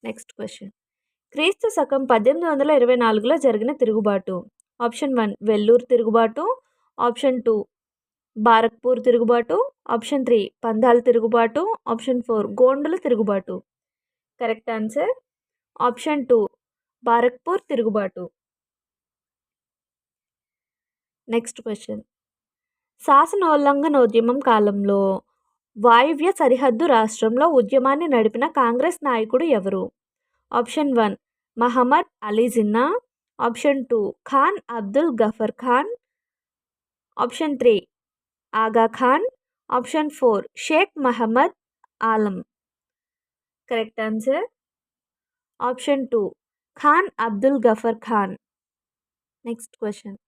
Next question. క్రీస్తు శకం 1824లో జరిగిన తిరుగుబాటు. ఆప్షన్ 1 వెల్లూరు తిరుగుబాటు, ఆప్షన్ 2 బారక్పూర్ తిరుగుబాటు, ఆప్షన్ 3 పందాల తిరుగుబాటు, ఆప్షన్ 4 గోండుల తిరుగుబాటు. కరెక్ట్ ఆన్సర్ ఆప్షన్ 2 బారక్పూర్ తిరుగుబాటు. Next question. శాసనోల్లంఘనోద్యమం కాలంలో వాయువ్య సరిహద్దు రాష్ట్రంలో ఉద్యమాన్ని నడిపిన కాంగ్రెస్ నాయకుడు ఎవరు? Option 1 Mohammad Ali Jinnah, option 2 Khan Abdul Ghaffar Khan, option 3 Aga Khan, option 4 Sheikh Mohammad Alam. Correct answer option 2 Khan Abdul Ghaffar Khan. Next question.